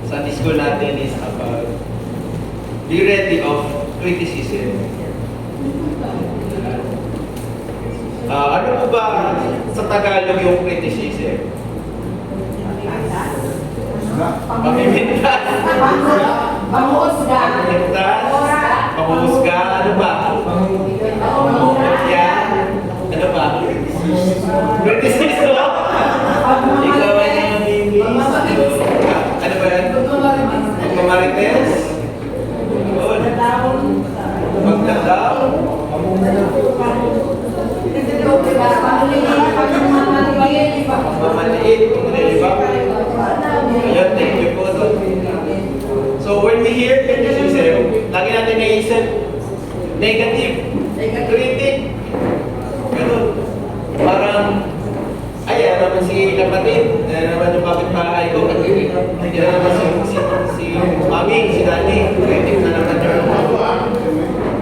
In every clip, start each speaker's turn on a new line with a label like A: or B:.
A: Sunday school natin is about be ready of criticism. Ano po ba sa Tagalog yung criticism? Pamimintas. Pamimintas. Panghuhusga. Ano ba? Yan. Ano ba? Criticism. Ikaw ay namimiss. Ano ba yan? Magmamarites. Magdadaw. Mamaliit. Manilibak. Ayan, thank you po. So when we hear criticism, lagi natin naisip negative, critic. Ganun. Parang, ayan naman si kapatid, ayan naman yung kapitbahay ko, ayan naman si mami, si daddy, critic na naman ako.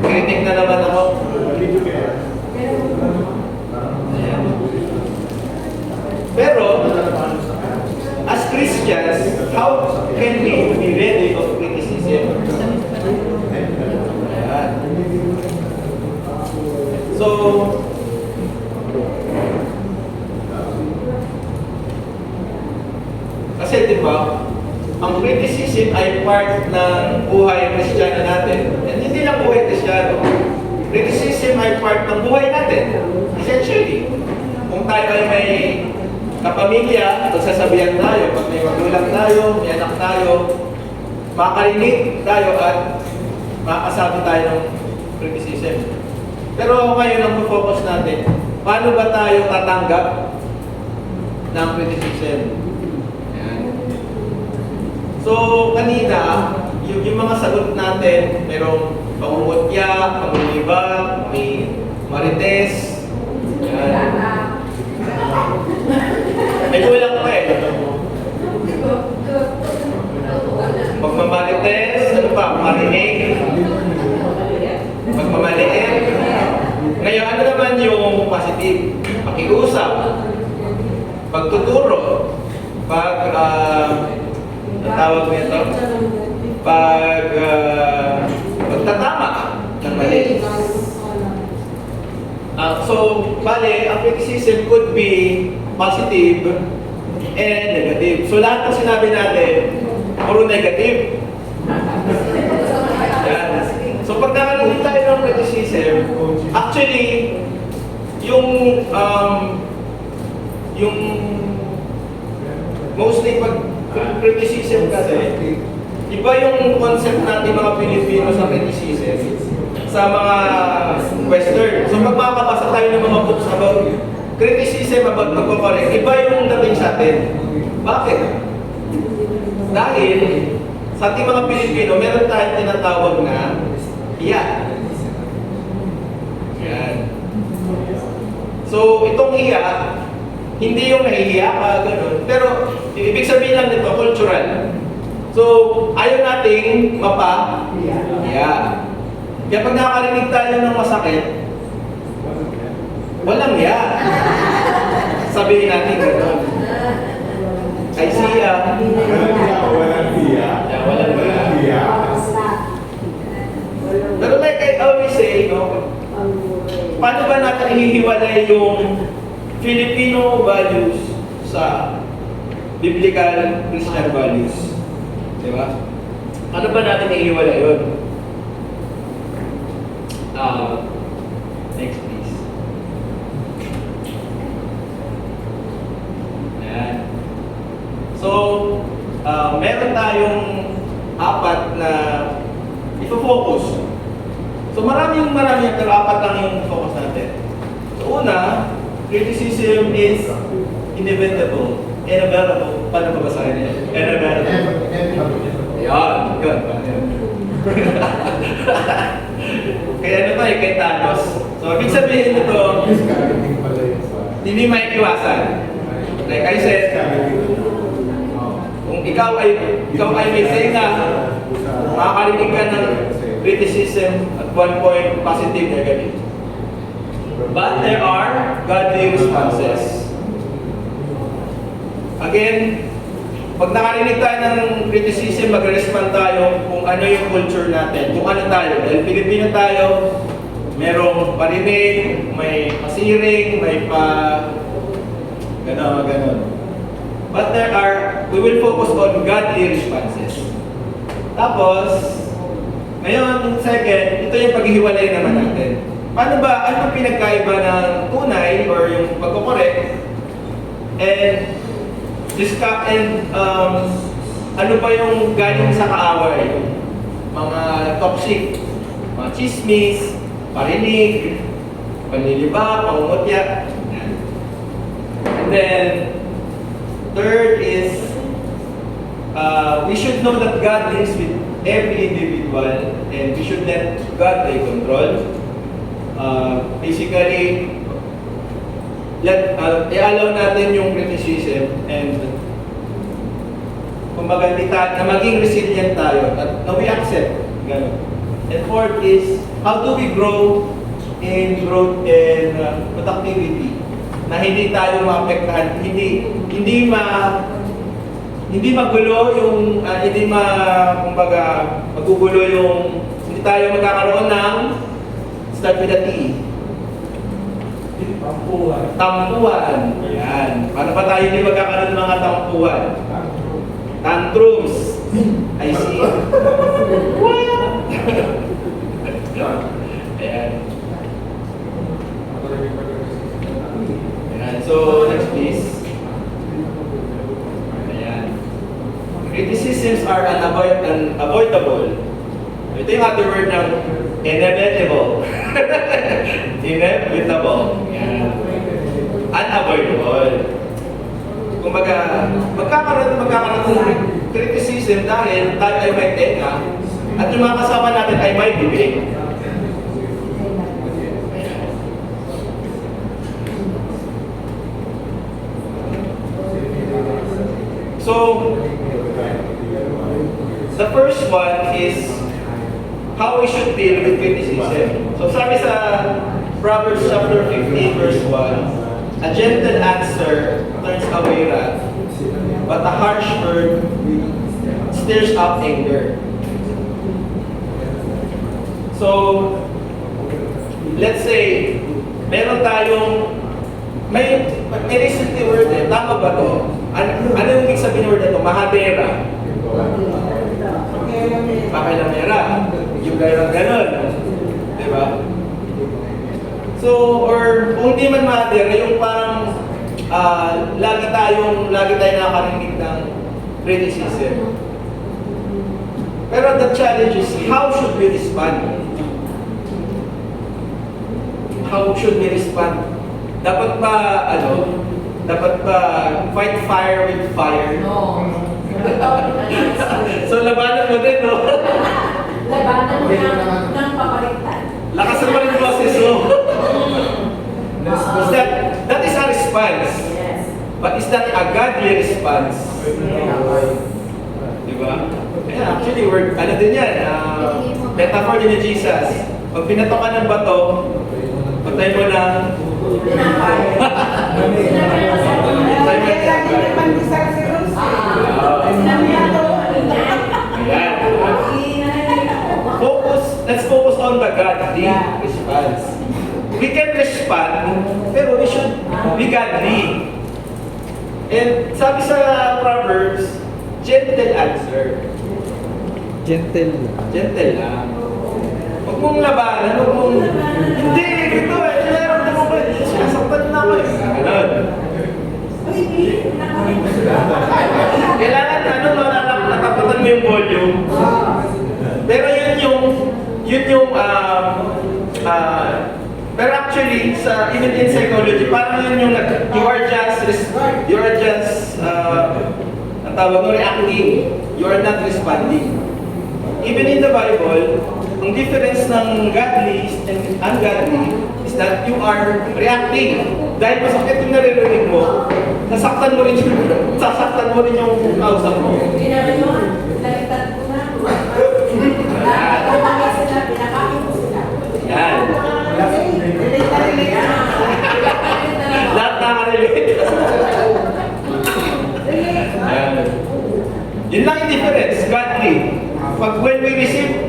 A: Critic na naman ako. Pero, as Christians, how can we be ready of criticism? Ayan. So, kasi diba, ang criticism ay part ng buhay Kristiyano natin. And hindi lang buhay Kristiyano. Criticism ay part ng buhay natin. Essentially, kung tayo ay may kapamilya, magsasabihan tayo, pag may magulang tayo, may anak tayo, makarinig tayo at makasabi tayo ng criticism. Pero ngayon ang focus natin, paano ba tayo tatanggap ng criticism? Ayan. So, kanina, yung mga sagot natin, merong pangungutya, pangungibag, may marites, ayan. May kulang pa eh. Magmamarites, ano pa? Marinig. Magmamaliit. Ngayon, ano naman yung positive? Pakiusap. Pagtuturo. Tawag nito? Pagtatama ng mali. So, bale, ang criticism could be positive and negative. So, lahat ng sinabi natin, puro negative. Yan. So, pag nakarating tayo ng criticism, actually, yung mostly pag criticism kasi, iba yung concept natin mga Pilipino sa criticism sa mga Western. So pag makakabasa tayo ng mga books about criticism, about pagpapalit, iba yung dating sa atin. Bakit? Dahil sa ating mga Pilipino, meron tayong tinatawag na hiya. Yan. So itong hiya, hindi yung nahihiya ka, gano'n. Pero ibig sabihin lang nito, cultural. So ayaw nating mapa-hiya. Kaya pag nakakarinig tayo ng masakit, walang ya. Sabihin natin gano'n. Ay siya.
B: Walang hiya.
A: Walang ya. Pero like I always say, no, paano ba natin ihiwalay yung Filipino values sa biblical Christian values? Diba? Ano ba natin ihiwalay yun? Next please. Ayan. So, meron tayong apat na ifo-focus. So, marami pero apat lang yung focus natin. So, una, criticism is inevitable. Inevitable. Paano ba basahin niya? Inevitable. Ayan. Good. Kaya ano tayo kay Thanos. So, ibig sabihin nito, hindi maiiwasan. Like I said, kung ikaw ay may tenga, makakarinig ka ng criticism at one point, positive, negative. But there are godly responses. Again, pag nakarinig tayo ng criticism, magre-respond tayo kung ano yung culture natin, kung ano tayo. Dahil Pilipino tayo, merong parinig, may pasiring, may ganon. But we will focus on godly responses. Tapos, ngayon, second, ito yung paghihiwalay naman natin. Paano ba, ano pinagkaiba ng tunay or yung pagkukorek and ano ba yung galing sa kaaway? Mga toxic, mga chismis, parinig, panliliba, pangungutya. And then, third is, we should know that God lives with every individual and we should let God take control. Basically, i-allow natin yung criticism and kumbaga na maging resilient tayo at na we accept. Ganun. And fourth is, how do we grow in growth and productivity? Na hindi tayo maapektahan, hindi magulo yung kumbaga magugulo yung hindi tayo magkakaroon ng start with a T. Tampuhan. Yan. Paano ba tayo hindi magkakaroon ng mga tampuhan? Tantrums. I see. Ayan. Ayan. So, next please. Ayan. Criticisms are unavoidable. Ito yung other word ng inevitable. Inevitable. Ayan. Unavoidable. Kumbaga, magkakaroon ng criticism dahil tayo ay may tenga at yung mga kasama natin ay may bibig. So, the first one is how we should deal with criticism. So, sabi sa Proverbs chapter 15 verse 1, a gentle answer turns away wrath, but a harsh word stirs up anger. So, let's say, meron tayong, may recently word eh, tama ba to? Ano yung ibig sabihin ng word na to? Mahadera. Pakilamera. Yung gano'n. Diba? So, or kung di man mahadera, yung parang lagi tayo nakakarinig ng criticism. Pero the challenge is, how should we respond? How should we respond? Dapat ba fight fire with fire?
C: No.
A: So, labanan mo din, no?
C: Labanan mo ng papalitan.
A: Lakasan mo rin yung boses mo. That is a response.
C: Yes.
A: But is that a godly response? Diba? Yeah, actually, ano din yan? Metaphor din ni Jesus. Pag pinatok ka ng bato, patay mo na.
C: Tinapay.
A: Let's focus on the godly response. We can respond, pero we should be godly. And sabi sa Proverbs, gentle answer.
D: Gentle.
A: Gentle lang. Huwag mong labanan, huwag mong, hindi, ito eh, meron mo ba, sinasaktan na ako eh. Ganon. Kailangan nataputan mo yung volume. Pero pero actually, even in psychology, parang yun yung you are just ang tawag mo, reacting. You are not responding. Even in the Bible, ang difference ng godly and ungodly is that you are reacting. Dahil masakit yung naririnig mo, sasaktan mo rin yung kausap mo.
C: Ginawa mo, lalitan ko na. Pinakain ko sila.
A: Yan. Lahat nakaka-relate. Ayan. Yun lang yung difference, godly. Pag when we receive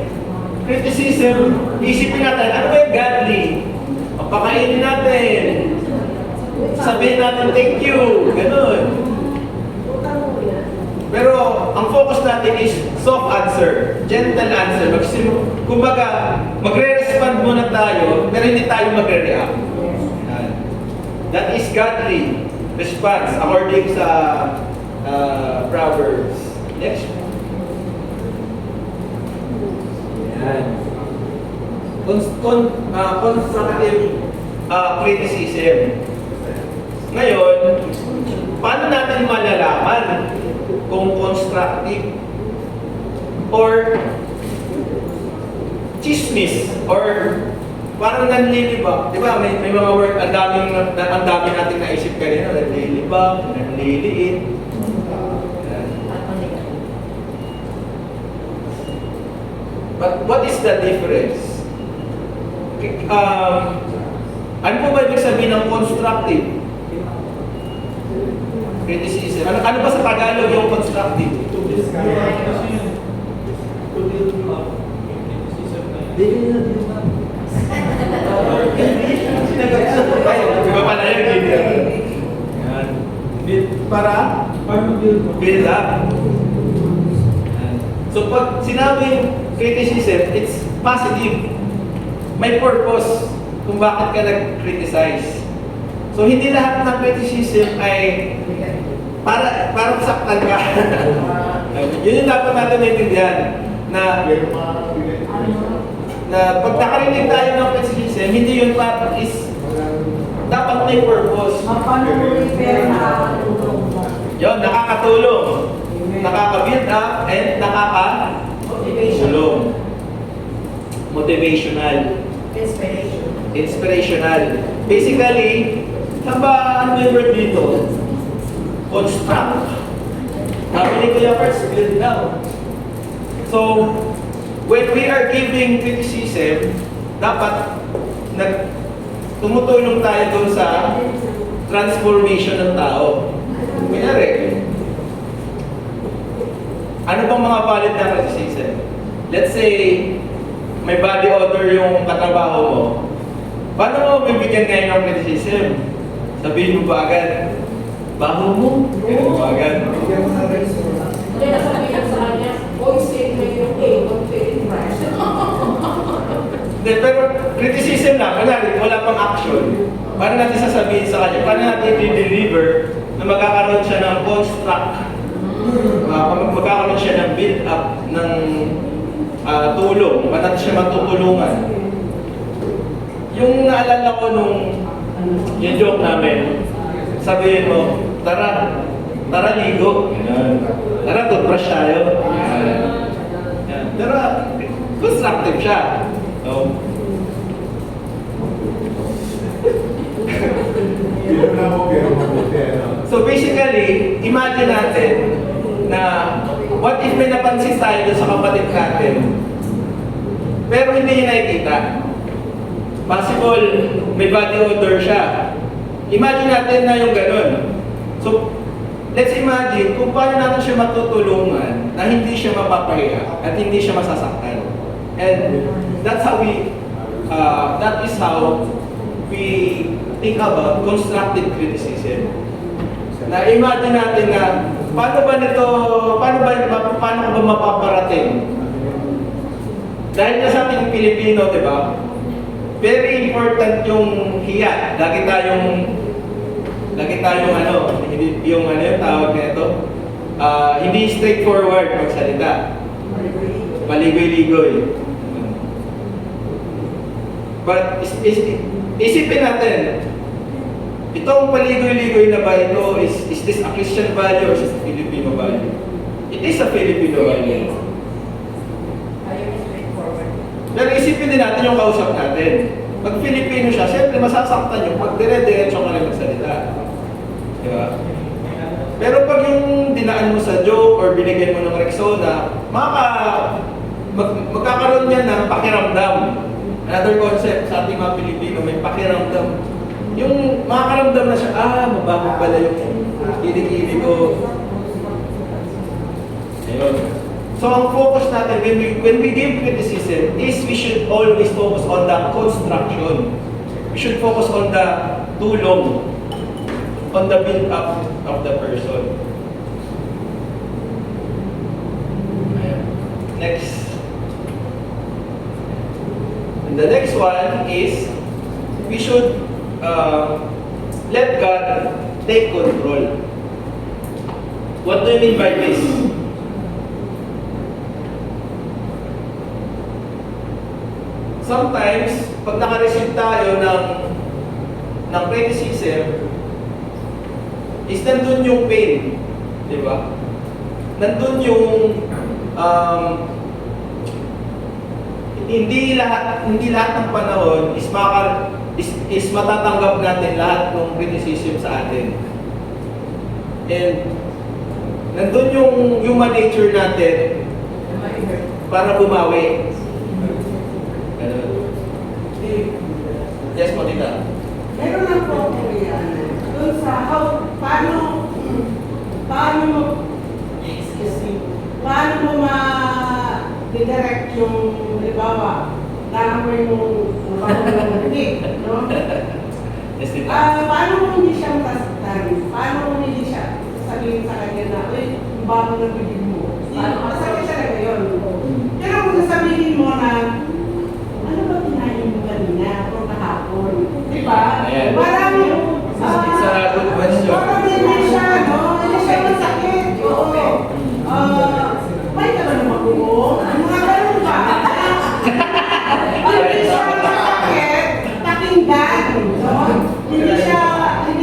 A: criticism, isipin natin, ano ba yung godly? Pakainin natin. Sabihin natin, thank you. Ganun. Pero ang focus natin is soft answer, gentle answer. Kumbaga, magre-respond muna tayo, pero hindi tayo magre-react. Yan. That is godly response according sa Proverbs. Next. Yan. Constructive criticism. Ngayon, paano natin malalaman kung constructive or chismis or parang nanlilibak? Di ba? May mga word, ang dami natin naisip kanina, nanlilibak, nanliliit. But what is the difference? Ano po ba ibig sabihin ng constructive criticism? Ano ba sa Tagalog yung constructive? Iba pala yun. Yan. Para build up. So pag sinabing criticism, it's positive. May purpose kung bakit ka nag-criticize. So hindi lahat ng criticism ay para saktan ka. Yun yung dapat natin naintindihan na pag nakarinig tayo ng criticism, hindi yun is dapat may purpose.
C: Mapano-repair na
A: Yun, nakakatulong. Nakaka-build up and nakaka-motivation. Motivational. Inspirational. Basically, ano yung word dito? Construct. Sabi ni Kuya first, build down. So, when we are giving criticism, dapat tumutulong tayo dun sa transformation ng tao. Kunyari, ano bang mga valid na criticism? Let's say, may body odor yung katrabaho mo. Paano mo bibigyan ngayon ng criticism? Sabihin mo ba agad? Baho mo? Ganun mo agad?
C: Hindi nasabihan sa kanya, boy, save na yung huwag feeling fresh.
A: Hindi, pero criticism lang. Kunyari, wala pang action. Paano natin sasabihin sa kanya? Paano natin i-deliver na magkakaroon siya ng construct? Magkakaroon siya ng build-up ng tulong, paano siya matutulungan. Yung naalala ko nung yung joke namin, sabihin mo, tara ligo. Tara, toothbrush tayo. Tara, constructive siya. So basically, imagine natin na what if may napansin tayo sa kapatid natin, pero hindi niya nakikita. Possible, may body odor siya. Imagine natin na yung ganun. So, let's imagine kung paano natin siya matutulungan na hindi siya mapapahiya at hindi siya masasaktan. And that's how that is how we think about constructive criticism. Na imagine natin na paano ko ba mapaparating? Dahil na sa ating Pilipino, di ba? Very important yung hiya. Lagi tayong yung tawag nito. Hindi straightforward magsalita. Paligoy-ligoy. But isipin natin, itong paligoy-ligoy na ba ito, is this a Christian value or is this a Filipino value? It is a Filipino value. Pero isipin din natin yung kausap natin. Pag Filipino siya, siyempre masasaktan yung pag dire-diretso ka lang magsalita. Di ba? Pero pag yung dinaan mo sa joke or binigyan mo ng Rexona, magkakaroon yan ng pakiramdam. Another concept sa ating mga Pilipino, may pakiramdam. Yung makakaramdam na siya, mabago pala yung kilig-kilig ko. Ayun. So ang focus natin when we give criticism is we should always focus on the construction. We should focus on the tulong, on the build up of the person. Ayan. Next. And the next one is we should let God take control. What do you mean by this? Sometimes, pag naka-receive tayo ng criticism, is nandun yung pain. Di ba? Nandun yung hindi lahat ng panahon is matatanggap natin lahat ng criticism sa atin. And nandun yung human nature natin para bumawi. Ganun. Yes, Monita.
E: Meron lang po ako doon sa paano mo ma-direct yung, halimbawa, nanamoy mo hindi, no?
A: Yes, Tita.
E: Paano mo hindi siya masasaktan? Paano mo hindi siya sabihin sa kanya na, uy, yung bago ng bibig mo? Masakit siya na yun. Pero kung sasabihin mo na, ano ba kinain mo kanina o kahapon? Diba?
A: Ayan.
E: Marami,
A: It's a good question.
E: parang hindi siya, no? Hindi siya masakit. Oo. May ka ba na mabuo? Mga ganun ba? Hindi siya masakit, pakinggan, no? Hindi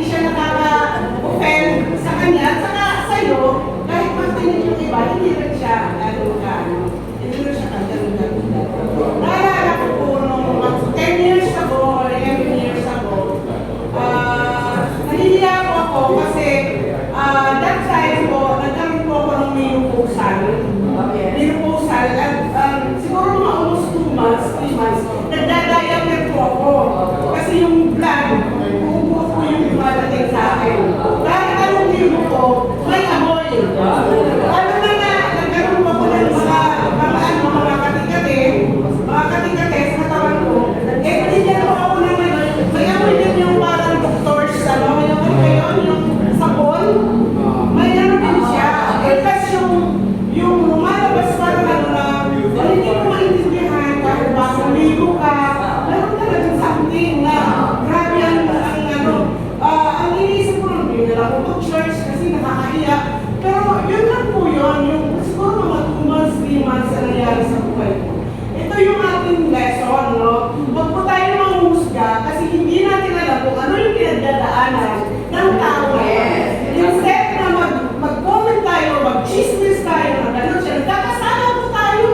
E: siya nakaka-offend sa kanya, saka sa'yo, kahit magtinig yung iba, hindi rin siya hindi rin siya kagano'n. Naalala ko po nung 10 years ago or 11 years ago, nahihiya po ako kasi that time po, nagkaroon po ako ng menopusal. Menopusal at siguro mga almost 2 months, 3 months, nagdadiaper po ako. Kasi yung blood, uubo po yung dumadating sa akin. Kahit anong libo ko, may amoy. Ano na nga, nagkaroon po ako ng mga katikate sa katawan ko. Eh, binigyan po ako ng may amoy din yung parang doctors, yung sabon. May ano din siya. Eh, kasi yung lumalabas parang hindi ko maintindihan kahit bakit ligo ka. Meron talagang something na grabe ang iniisip ko lang din nila ako church kasi nakakahiya. Pero yun lang po yun, yung siguro mga 2 months, 3 months na nangyari sa buhay ko. Ito yung ating lesson, no? Huwag po tayo manghusga kasi hindi natin alam kung ano yung pinagdadaanan ng tao. Instead na mag-comment tayo, mag-chismis tayo, na gano'n siya, nagkakasala po tayo.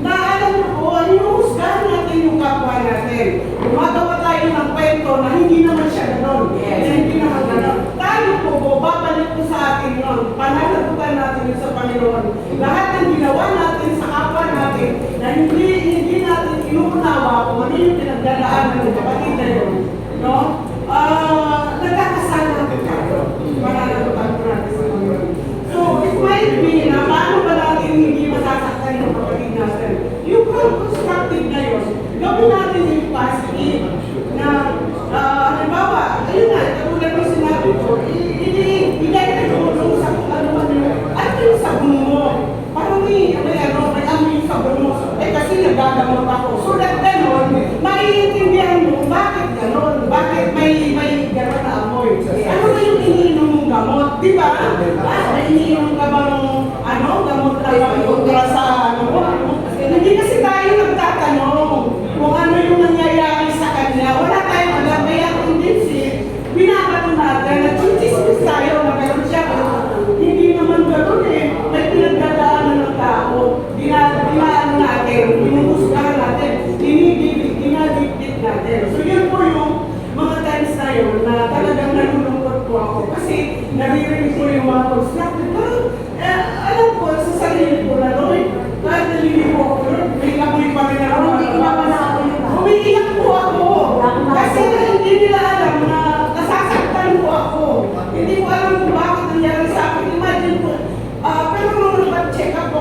E: Na alam mo po, hinuhusgahan natin yung kapwa natin. Gumagawa tayo ng kwento na hindi naman siya gano'n. Na hindi naman gano'n. Tayo po, babalik po sa atin yun. Pananagutan natin yun sa Panginoon. Lahat ng ginawa natin sa kapwa natin na hindi natin inuunawa kung ano yung pinagdadaanan ng kapatid na yun. No? Nagkakasala po tayo. Pananagutan po natin sa Panginoon. So, it might be na paano ba natin hindi masasaktan yung kapatid natin? Yung constructive na yun, gawin natin yung positive na, halimbawa, ayun na, katulad ng sinabi ko, hindi na tulong sa kung ano man yung sabon mo. Parang may amoy yung sabon mo. Eh kasi nagagamot ako. So that gano'n, maiintindihan mo bakit gano'n, bakit may gano'n na amoy. Ano ba yung iniinom mong gamot, di ba? May iniinom ka bang gamot na kontra sa Hindi kasi tayo nagtatanong kung ano yung nangyayari sa kanya. Wala tayong alam. Kaya hindi binabato natin. Nagchismis tayo na meron siya. Hindi naman gano'n eh. May pinagdadaanan ng tao. Dinaan natin. Pinuhusgahan natin. Dinadikdik natin. So yun po yung mga times na yun na talagang nalulungkot po ako. Kasi naririnig ko yung mga constructive. Alam ko sa sarili ko na Lord, kahit naliligo ako yun, may amoy pa rin ako. Umiiyak po ako. Kasi hindi nila alam na nasasaktan po ako. Hindi ko alam kung bakit nangyari sa akin. Imagine po, pero nung nag-check up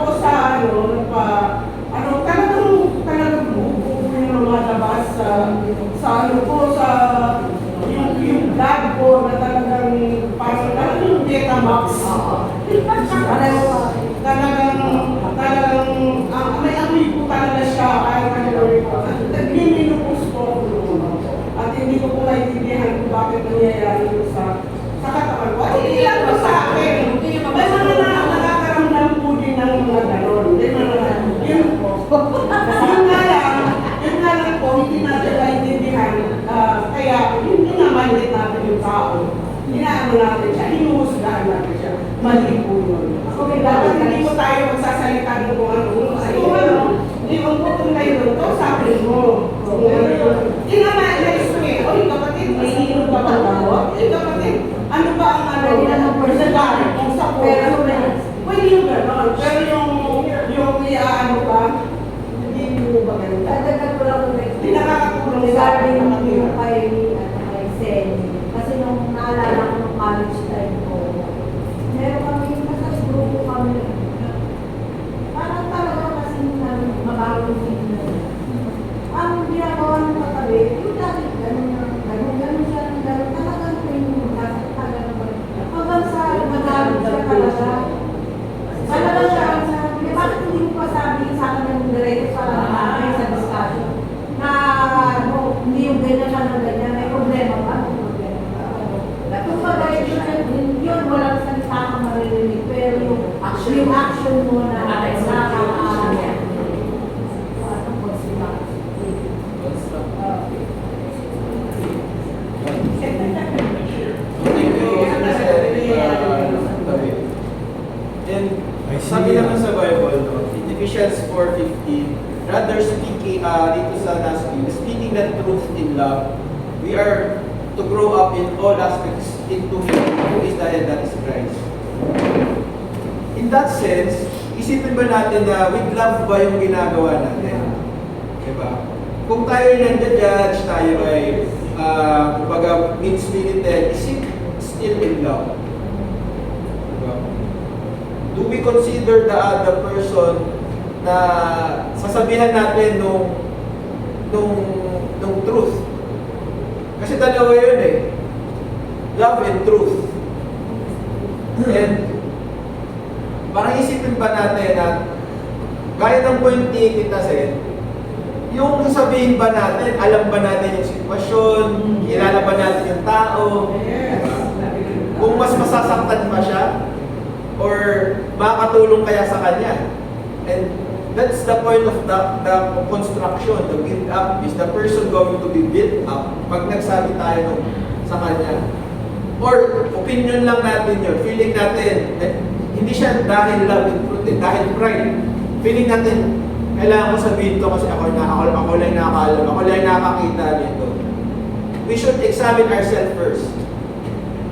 A: Ephesians 4:15, rather speaking, dito sa NASB, speaking the truth in love, we are to grow up in all aspects into Him who is the head, that is Christ. In that sense, isipin ba natin na with love ba yung ginagawa natin? Diba? Kung tayo yung nag-judge, tayo ay kumbaga mean-spirited, is it still in love? Diba? Do we consider the person na sasabihan natin nung truth? Kasi dalawa yun eh. Love and truth. And parang isipin ba natin na gaya ng point ni Tita Sen, yung sabihin ba natin, alam ba natin yung sitwasyon, kilala ba natin yung tao, kung mas masasaktan ba siya, or makakatulong kaya sa kanya. And that's the point of the construction, the build up. Is the person going to be built up pag nagsabi tayo sa kanya? Or opinion lang natin yun, feeling natin, hindi siya dahil love and truth, dahil pride. Feeling natin, kailangan ko sabihin to kasi ako lang nakakaalam, ako lang nakakita nito. We should examine ourselves first.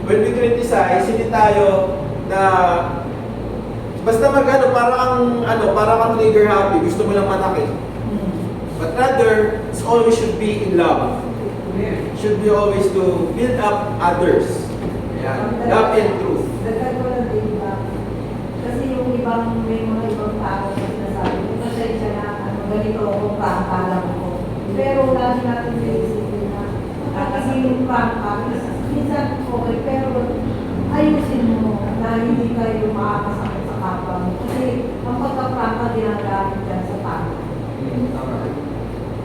A: When we criticize, hindi tayo na basta parang kang trigger happy, gusto mo lang manakit. But rather, it's always should be in love. Should be always to build up others. Yan. Love and truth.
F: Dagdag ko lang din ba? Kasi yung may mga ibang tao na sinasabi, pasensya na, ganito ako, pangkalang ko. Pero lagi natin sa isipin na, kasi yung pangkalang, minsan okay, pero ayusin mo na hindi kayo makakasakit sa kapwa mo. Kasi ang pagka-prangka ginagamit dyan sa tao.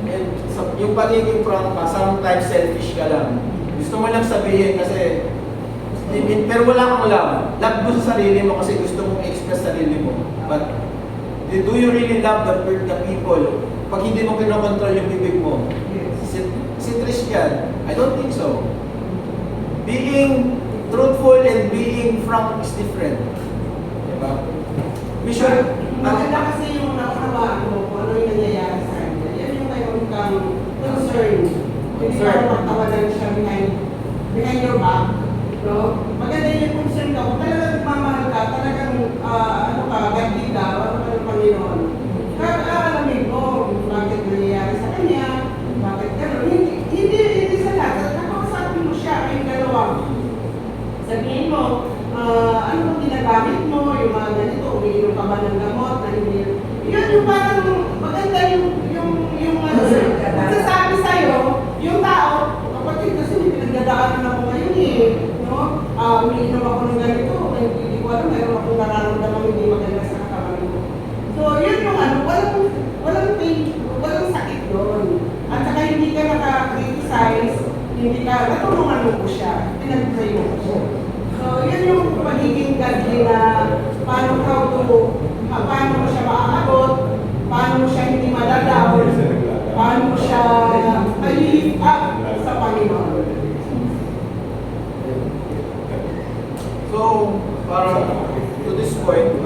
A: And yung pagiging prangka, sometimes selfish ka lang. Gusto mo lang sabihin kasi pero wala kang love. Love mo sa sarili mo kasi gusto mong express sarili mo. But do you really love the people? Pag hindi mo kinokontrol yung bibig mo, si Trish yan, I don't think so. Being truthful and being frank is different. Diba? We should...
E: Maganda kasi yung naunawaan mo kung ano yung nangyayari sa kanya. Yan yung mayroon kang concern. Hindi ka magtawanan siya behind your back. No? Maganda yung concern ka. Kung talagang nagmamahal ka, talagang gandi ka, ano ka ng Panginoon. Alamin mo bakit nangyayari sa kanya, bakit gano'n. Hindi sa lahat. Nakakasabi mo siya, kayong dalawa. Sabihin mo, ano bang ginagamit mo, yung mga ganito, umiinom ka ba ng gamot, na hindi. Yun yung parang maganda yung sasabi sa'yo, yung tao, kapatid kasi may pinagdadaanan ako ngayon eh, no? Umiinom ako ng ganito, hindi ko alam, mayroon akong nararamdaman hindi maganda sa katawan ko. So yun yung walang pain, walang sakit doon. At saka hindi ka naka-criticize, hindi ka, natulungan mo ko siya, pinag-pray mo ko siya. So, yun yung pagiging godly na paano mo siya maaabot, paano mo siya hindi madadaw, paano mo siya ma-lift up sa Panginoon.
A: So, parang to this point,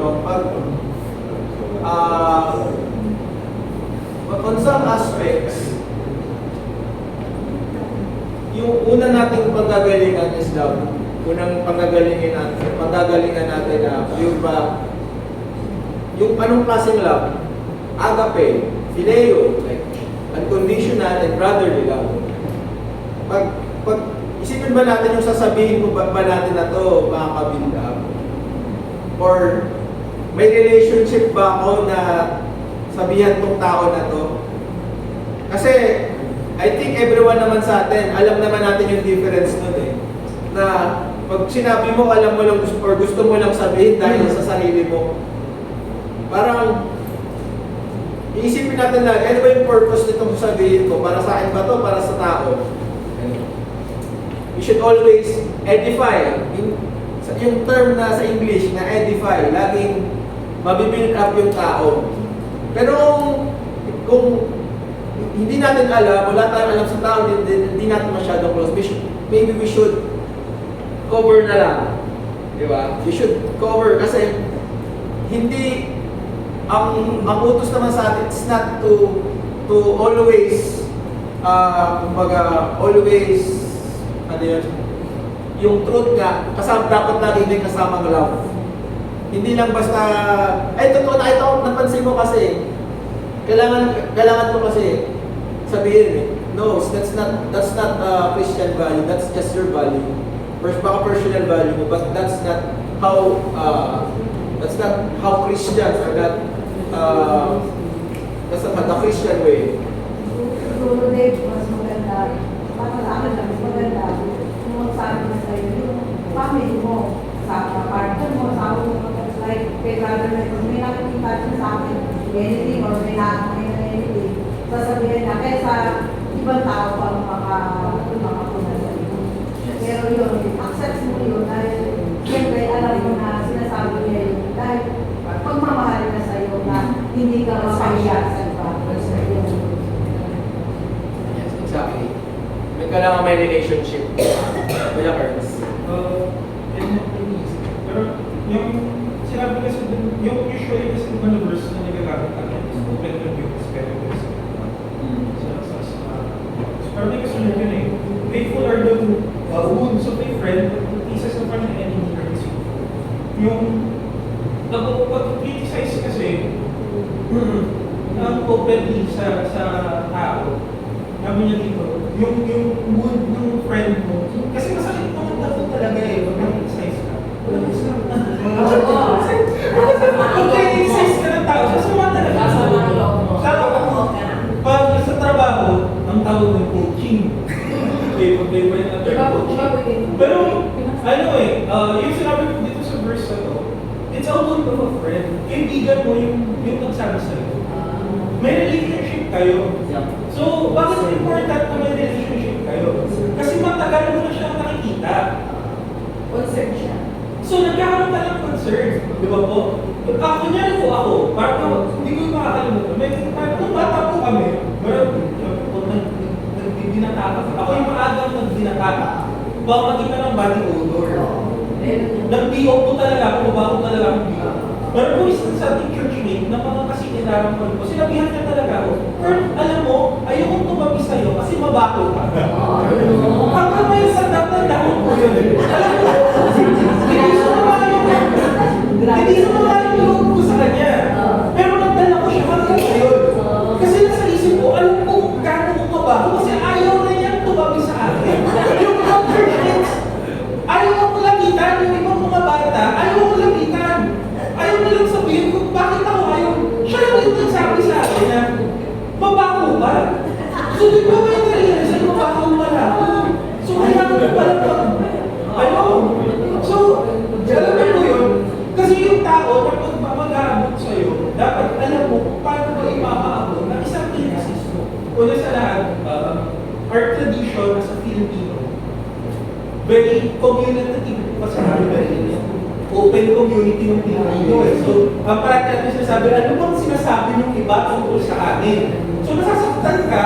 A: on some aspects, yung una nating pagagalingan is love. Unang pagagalingan natin na yung anong klaseng love? Agape, phileo, like unconditional and brotherly love. Pag isipin ba natin yung sasabihin ko ba natin na to makaka-build up? Or may relationship ba ako na sabihan tong tao na to? Kasi I think everyone naman sa atin, alam naman natin yung difference nun eh. Na pag sinabi mo, alam mo lang or gusto mo lang sabihin dahil sa sarili mo, parang iisipin natin na, ano ba yung purpose nitong sabihin ko? Para sa akin ba to? Para sa tao? We should always edify. Yung term na sa English na edify, laging mabibuild up yung tao. Pero kung hindi natin alam, wala tayong alam sa tao, hindi natin masyadong close. Maybe we should cover na lang. Di ba? We should cover kasi hindi ang utos naman sa atin is not to always kumbaga always ano yun, yung truth nga kasama, dapat lagi din kasama ng love. Hindi lang basta ay totoo na ito, napansin mo kasi kailangan mo kasi sabihin eh, no, that's not Christian value, that's just your value. Baka personal value mo, but that's not how Christians are not that's not the Christian way.
F: Siguro din, mas maganda, para sa akin lang, mas maganda, kung magsabi na sa'yo, yung family mo, sa partner mo, sa ako mo, like, kay brother na ito, may nakikita siya sa akin, anything, or may nakakay na anything, sasabihin na, kaya sa ibang tao pa makapuna sa iyo. Pero yun, access mo yun, dahil, siyempre, alam mo na sinasabi niya yun, dahil pagmamahal na sa iyo na hindi ka mapaya sa iba.
A: Yes, exactly. May kailangan may relationship. Kuya Ernst.
B: Pero yung sinabi kasi dun, yung usually kasi mga verse na nagagamit natin is open to you, better to you. Pero may kasunod yun eh. Faithful are the wounds of a friend, but pieces of an enemy are his food. Yung pag-criticize kasi, ang openly sa tao, sabi niya dito, yung wound ng friend mo, kasi masakit naman dapat talaga eh, pag nag-criticize ka. Pag-criticize ka ng tao, sasama talaga. Pag sa trabaho, ang tawag ng coaching. Okay, pag-label na coaching. Pero, ano eh, yung sinabi ko dito sa verse na to, it's a wound of a friend. Kaibigan mo yung nagsabi sa'yo. May relationship kayo. So, bakit important na may relationship kayo? Kasi matagal mo na siyang nakikita.
C: Concern siya.
B: So, nagkakaroon ka ng concern. Di ba po? Ako niya po ako. Parang hindi ko makakalimutan. Nung bata po kami, nagbibinataka. Ako yung maagang nagbinataka. Baka maging ka ng body odor. Nag-BO po talaga ako, bago talaga ako BO. Pero po isang sa ating churchmate na mga kasikinaran ko, sinabihan niya talaga ako, Kurt, alam mo, ayokong tumabi sa'yo kasi mabato ka. Hanggang may sa tatandaan ko yun. Alam mo, hindi sumama yung loob ko sa kanya. Pero nagdala ko siya hanggang ngayon. Kasi nasa isip ko, alam ko gano'n ko mabato kasi ayaw na niyang tumabi sa akin. Yung mga churchmates, ayaw ko lapitan, yung ibang mga bata, ayaw ko lapitan. Ayaw na lang sabihin ko, bakit ako ayaw? Siya lang yung nagsabi sa akin na, mabaho ba? So, di ba may nariyan sa mabaho pala ako? So, kaya ko pala pa. Ano? So, alam mo yun? Kasi yung tao na pag mag-aabot sa'yo, dapat alam mo kung paano ba ipapaabot ng isang criticism mo. Una sa lahat, our tradition as a Filipino, very communicative pa sa very open community ng Pilipino eh. So, ang parang natin sinasabi, ano bang sinasabi ng iba tungkol sa atin? So, nasasaktan ka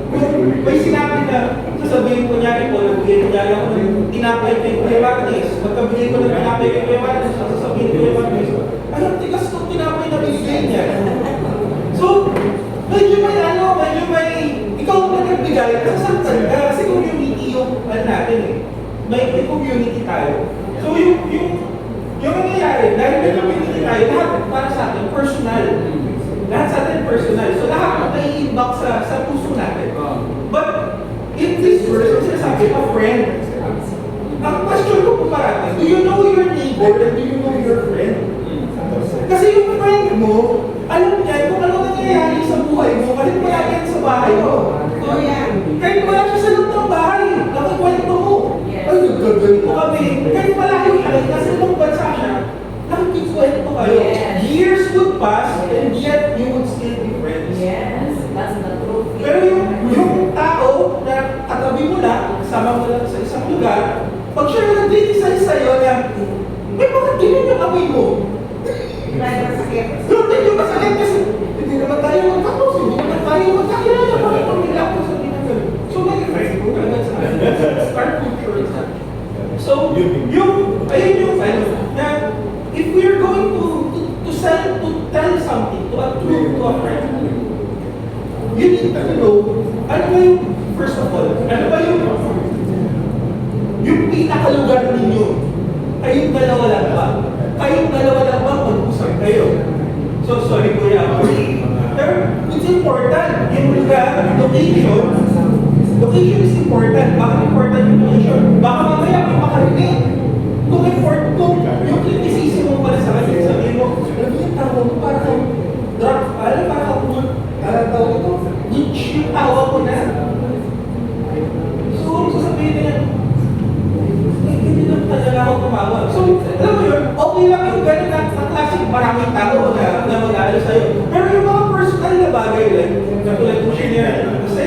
B: kung may sinabi na sasabihin ko niya, nagbigay ako ng tinapay kay Kuya Martes. Pagkabigay ko ng tinapay kay Kuya Martes, sasabihin ko Kuya Martes, anong tigas kong tinapay na bigay niya? So, medyo may, ikaw na nagbigay, nasasaktan ka. Kasi community yung natin eh. May community tayo. So, yung nangyayari, dahil may community tayo, lahat para sa atin, personal. Lahat sa atin, personal. So, lahat nai-imbak sa puso natin. But, in this verse, sinasabi, a friend. Ang question ko po parati, do you know your neighbor and do you know your friend? Kasi yung friend mo, alam niya kung ano nangyayari sa buhay mo, kahit wala yan sa bahay mo.
E: Oh, yeah.
B: Kahit wala siya sa loob ng bahay, nakakwento mo. Ay, nagkaganto kami. Kahit malayo siya, kasi ibang bansa siya, nakikikwento kayo. Years would pass, and yet you would still be friends.
C: Yes, that's the truth.
B: Pero yung tao na katabi mo lang, kasama mo lang sa isang lugar, pag siya nag-criticize sa'yo na, bakit ganyan yung amoy mo?
E: Dahil masakit.
B: Bakit need to know, ano ba yung, first of all, ano ba yung pinakalugar ninyo? Kayong dalawa lang ba? Kayong dalawa lang ba mag-usap kayo? So, sorry Kuya. Pero, it's important. Yung lugar, location is important. Bakit important yung location? Baka mamaya may makarinig. Kung yung criticism mo pala sa kanya, sabihin mo, alam mo yung tawa mo, para kang drug, para kang tawag ito, niche yung tawa ko na. So, sasabihin na yan, hindi lang talaga ako tumawa. So, alam mo yun, okay lang yung ganun na klaseng maraming tao na mag-aaral sa'yo. Pero yung mga personal na bagay lang, katulad mo siya niya, sa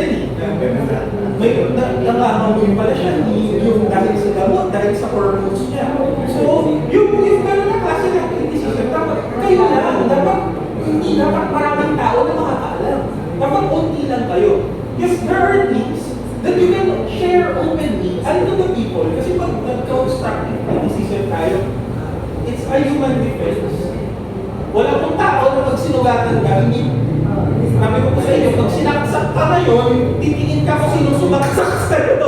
B: may nangangamoy pala siya, yung dahil sa gamot, dahil sa hormones niya. So, yung gano'n na klase ng criticism, dapat kayo lang, hindi dapat maraming tao na makakaalam. Dapat unti lang kayo. Yes, there are things that you can share openly to the people. Kasi pag nag-constructive criticism tayo, it's a human defense. Wala pong tao na pag sinugatan ka, hindi. Sabi ko po sa inyo, pag sinaksak ka ngayon, titingin ka kung sino sumaksak sa'yo.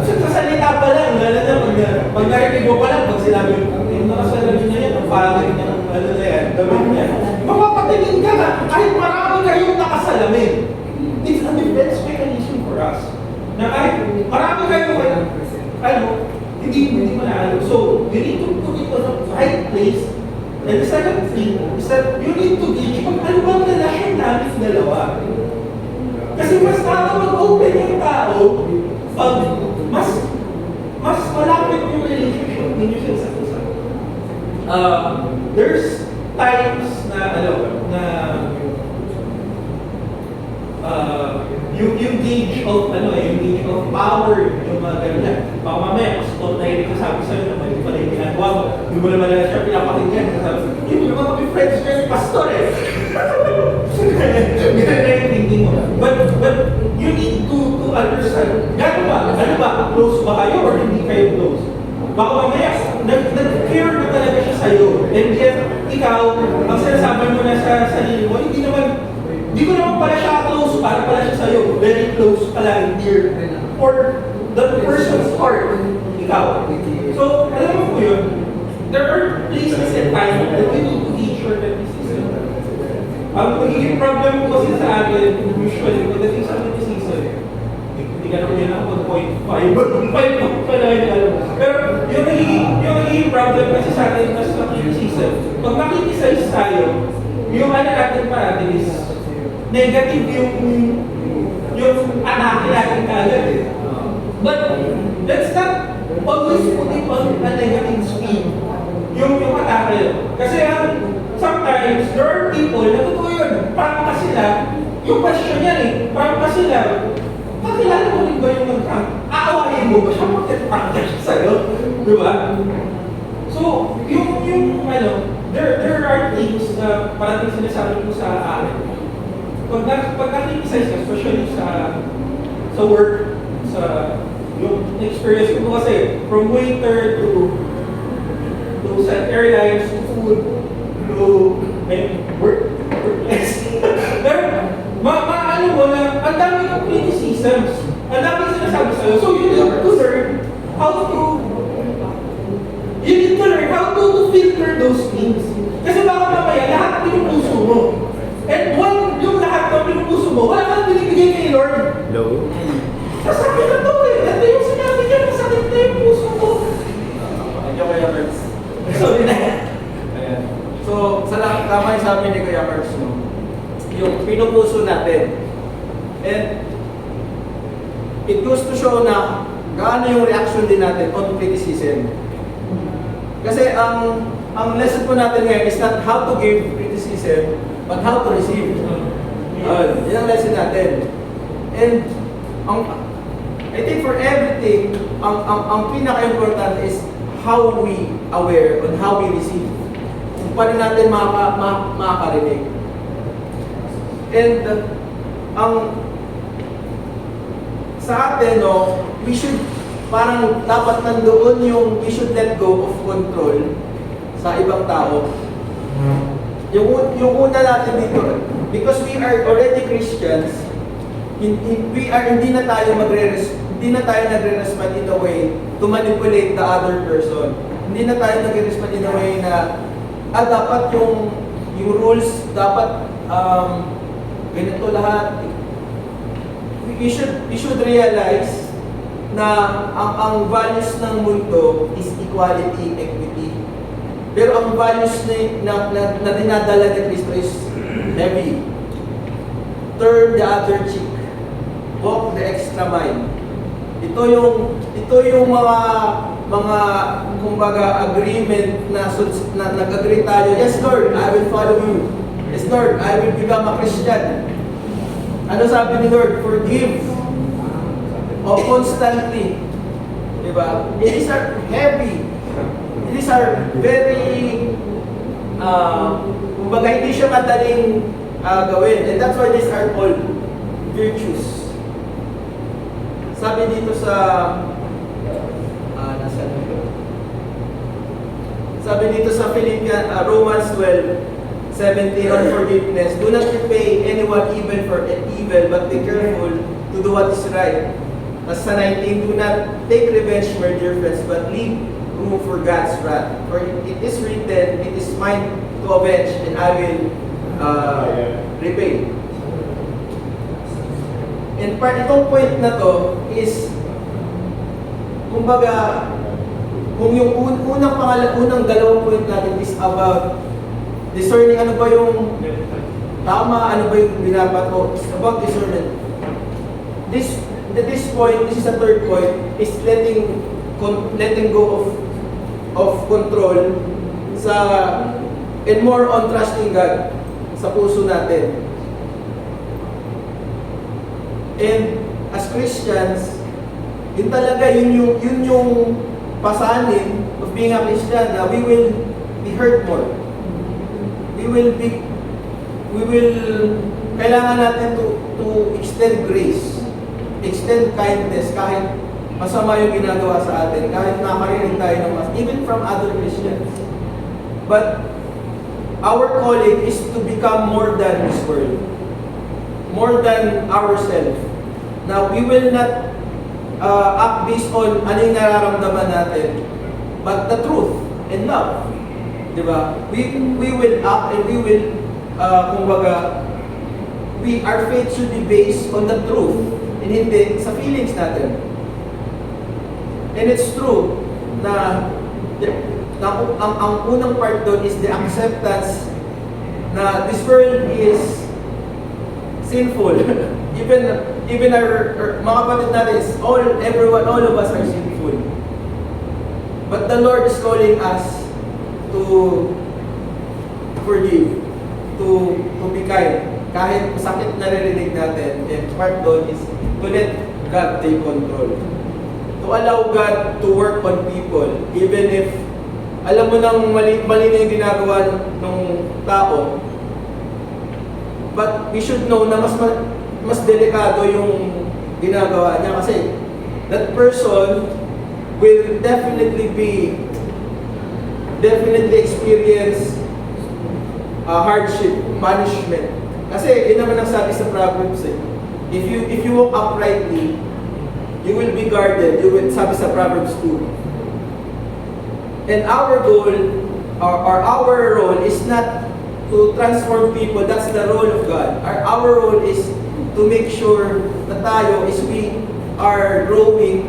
B: Sa salita pa lang, lalo na pag narinig mo pa lang, pag sinabi mo, yung nakasalamin na yan, ang pangit ng ano na yan, gawin niya. Mapapatingin ka na, kahit marami kayong nakasalamin. It's a defense mechanism for us. Na kahit marami kayong, hindi mo na alam. So, you need to put it on the right place. And the second thing is that you need to gauge kung ano bang relasyon natin dalawa. Kasi mas tama mag-open yung tao pag mas malapit yung relationship ninyo sa isa't isa. There's times na yung gauge of yung gauge of power, yung mga ganyan. Baka mamaya, mas ito na hindi sabi sa'yo na hindi pala yung ginagawa mo. Hindi mo naman na siya pinapakinggan. Hindi mo naman kami friends niya yung pastor eh. Ganyan na yung thinking mo. But you need to understand. Gano'n ba? Ano ba? Close ba kayo or hindi kayo close? Baka mamaya, nag-care na talaga siya sa'yo. And yet, ikaw, ang sinasabi mo na sa sarili mo, hindi ko naman pala siya close, para pala siya sa'yo. Very close pala and dear. Or the person's heart, ikaw. So, alam mo po yun, there are places and times that we need to teach your criticism. Ang magiging problem ko kasi sa akin, usually, pagdating sa criticism, hindi ka naman yun ang 1.5 pala yun, alam mo. Pero yung nagiging problem kasi sa atin as sa criticism, pag makikisize tayo, yung natin parating is negative yung atake natin kagad eh. But let's not always put it on a negative spin. Yung atake. Kasi sometimes there are people na totoo yun. Parang kasi sila, yung question yan eh, parang kasi sila, kakilala mo rin ba yung mag-prank? Aawahin mo ba siya? Mag-prank siya sa'yo? Diba? So, there are things na parating sinasabi ko sa akin. Pag nakikisize ka, especially sa work, yung experience ko kasi, from waiter to sa airlines, to food, to workplace. Pero, maano mo na, ang dami ng criticisms, ang dami sinasabi sa'yo. So, you need to learn how to filter those things. Kasi baka mamaya, lahat pinupuso mo. And yung lahat ng pinupuso mo, wala kang binibigay kay Lord.
A: Hello?
B: Sasakit na to eh. Ito yung sinabi niya, masakit na yung puso ko.
A: Thank you, Kuya Merz.
B: Sorry na.
A: Ayan. So, tama yung sabi ni Kuya Merz, no? Yung pinupuso natin. And it goes to show na gaano yung reaction din natin on criticism. Kasi ang lesson po natin ngayon is not how to give criticism, but how to receive. Yan ang lesson natin. And I think for everything, ang pinaka-important is how we aware on how we receive. Kung paano natin makakarinig. And sa atin, no, we should parang dapat nandoon yung we should let go of control sa ibang tao. Yung una natin dito, because we are already Christians,
B: hindi na tayo nagre-respond in a way to manipulate the other person. Hindi na tayo nagre-respond in a way na dapat yung rules dapat ganito lahat. We should realize na ang values ng mundo is equality, equity. Pero ang values na dinadala ni Kristo is heavy. Turn the other cheek. Walk the extra mile. Ito yung mga kumbaga agreement na nag-agree tayo. Yes Lord, I will follow you. Yes Lord, I will become a Christian. Ano sabi ni Lord? Forgive. O constantly. Diba? These are heavy. These are very kumbaga hindi siya madaling gawin. And that's why these are all virtues. Sabi dito sa Romans 12:17 on forgiveness. Do not repay anyone evil for evil, but be careful to do what is right. As sa 19, do not take revenge, my dear friends, but leave room for God's wrath. For it is written, it is mine to avenge, and I will repay. And itong point na to is, kumbaga, kung yung unang dalawang point natin is about discerning ano ba yung tama, ano ba yung binabat ko, it's about discernment. This is the third point, is letting go of control and more on trusting God sa puso natin. And as Christians, yun yung pasanin of being a Christian, na we will be hurt more. Kailangan natin to extend grace, extend kindness kahit masama yung ginagawa sa atin, kahit nakarinig tayo ng even from other Christians. But our calling is to become more than this world, more than ourselves. Now, we will not act based on ano yung nararamdaman natin, but the truth and love. Diba? We will act and we will, our faith should be based on the truth and hindi sa feelings natin. And it's true na ang unang part doon is the acceptance na this world is sinful. Even our mga kapatid natin is all of us are sinful. But the Lord is calling us to forgive, to be kind. Kahit masakit naririnig natin, and part doon is to let God take control. To allow God to work on people, even if alam mo nang mali na yung ginagawa ng tao. But we should know na mas delikado yung ginagawa niya kasi that person will definitely experience hardship, punishment. Kasi yun naman ang sabi sa Proverbs If you walk uprightly, you will be guarded. You will, sabi sa Proverbs 2. And our goal, or our role is not to transform people. That's the role of God. Our role is to make sure na tayo is we are growing.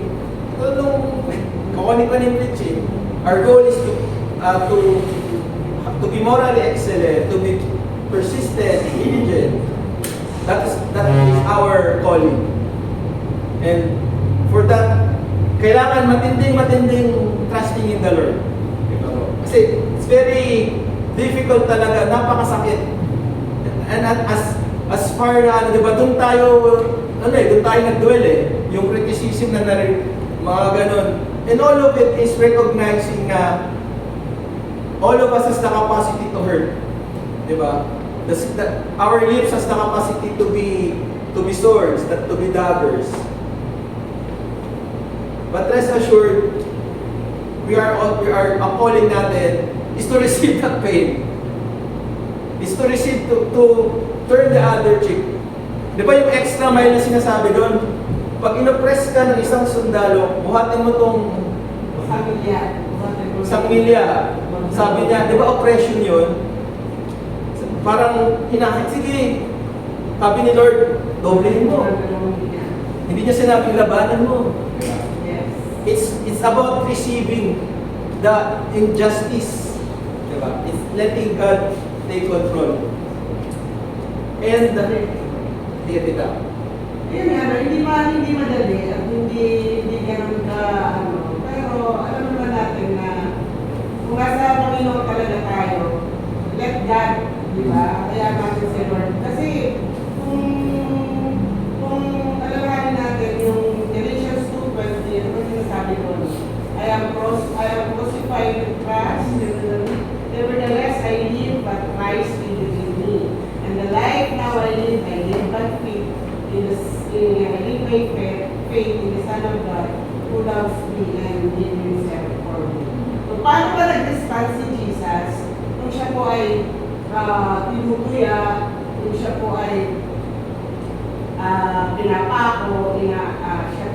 B: Ito nung kakunik pa ng preaching. Our goal is to be morally excellent, to be persistent, diligent. That is our calling. And for that, kailangan matinding trusting in the Lord. Kasi it's very difficult talaga, napakasakit. And as far na, di ba, doon tayo nag-dwell yung criticism na mga ganon. And all of it is recognizing na all of us has the capacity to hurt. Di ba? Our lips has the capacity to be swords, not to be daggers. But rest assured, ang calling natin is to receive that pain. Is to receive, to turn the other cheek.
A: Di ba yung extra mile na sinasabi doon? Pag inopress ka ng isang sundalo, buhatin mo tong
E: Sabi niya.
A: isang milya. Sabi niya, di ba oppression yun? Parang hinahit, sige. Sabi ni Lord, doblehin mo. Hindi niya sinabing labanan mo.
E: Yes.
A: It's about receiving the injustice. Diba? It's letting God take control. And, sige tita.
E: Yun nga, hindi madali at hindi ganun ka, pero alam naman natin na kung nasa Panginoon talaga tayo, let God, di ba? Kaya natin si Lord. Kasi kung alalahanin natin yung Galatians 2:20, ano ba sinasabi ko? I am crucified with Christ, nevertheless I live, but Christ lives in me. And the life now I live by faith I live by faith in the Son of God who loves me and gave himself for me. So, paano ba nag-respond si Jesus kung siya po ay tinutuya, kung siya po ay pinapako, siya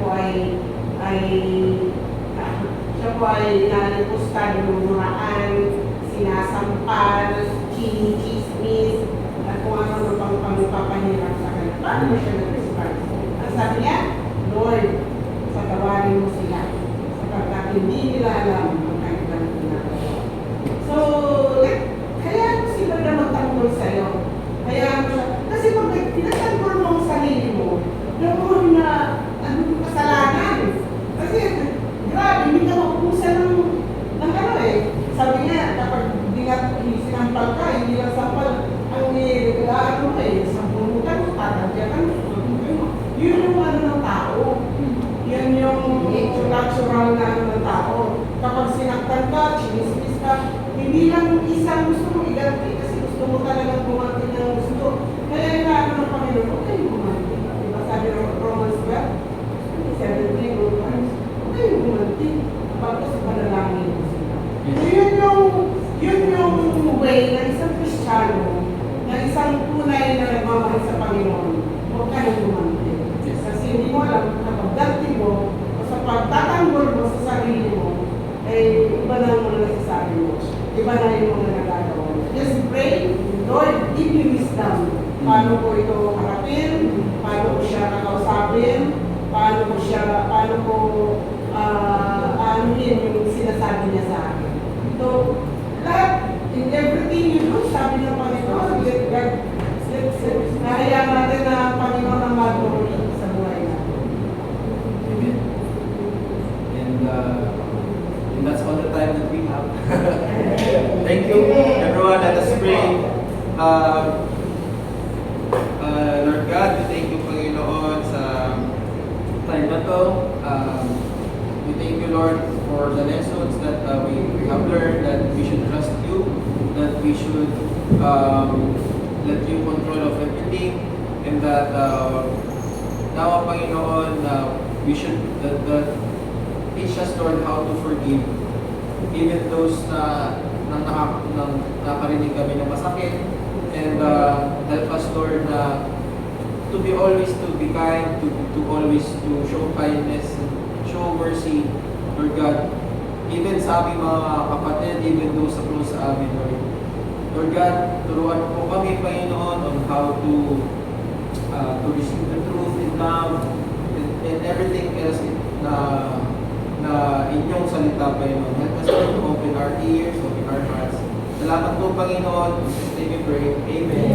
E: po ay nalipusta, dinumuraan, sinasampal, chismis, at kung ano pang pangpapahirap sa kanya. Paano mo siya nag-respond? Ang sabi niya, Lord, patawarin mo sila sapagkat hindi nila alam ang kanilang ginagawa. So, kaya mo sila na magtanggol sa'yo. Kaya mo siya, kasi pag pinatanggol mo ang sarili mo, doon na yung kasalanan. Kasi, grabe, hindi ka makukusa ng ano eh. Sabi niya, kapag sinampal ka, hindi lang sampal, ang nilagaan mo eh, sampulutan mo, tatagyakan mo, yun yung ano ng tao. Yan yung natural na ano ng tao. Kapag sinaktan ka, chinismis ka, hindi lang isang gusto mo iganti kasi gusto mo talagang bumanti ng gusto. Kaya yung ano ng Panginoon, huwag kayong bumanti. Diba sabi ng Romans 12, 17, huwag kayong bumanti. Pagkas sa panalangin mo sila. Yun yung way ng isang Kristiyano, na isang tunay na nagmamahal sa Panginoon, huwag ka nang bumanti. Kasi hindi mo alam na pagdanti mo o sa pagtatanggol mo sa sarili mo, ay iba na ang mga nasasabi mo. Iba na yung mga nagagawa mo. Just pray, Lord, give me wisdom. Paano ko ito harapin? Paano ko siya kakausapin? Paano ko anuhin yung sinasabi niya sa akin. So, lahat, in everything you do, sabi ng Panginoon, let God, nahayaan natin na ang Panginoon ang mag-glory sa buhay natin.
A: Amen. And that's all the time that we have. Thank you, everyone. Let us pray. Lord God, we thank you, Panginoon, sa time na to. We thank you, Lord, for the lessons that we have learned, that we should trust you, that we should let you control of everything, and that now, Panginoon, we should teach us, Lord, how to forgive even those na nakarinig kami ng masakit, and help us, Lord, to be always to be kind, to always to show kindness, show mercy, Lord God, even sa aming mga kapatid, even those sa close sa amin, Lord. Lord God, turuan po kami, Panginoon, on how to receive the truth in love and everything else na inyong salita, Panginoon. Help us to open our ears, open our hearts. Salamat po, Panginoon. In Jesus' name we pray. Amen.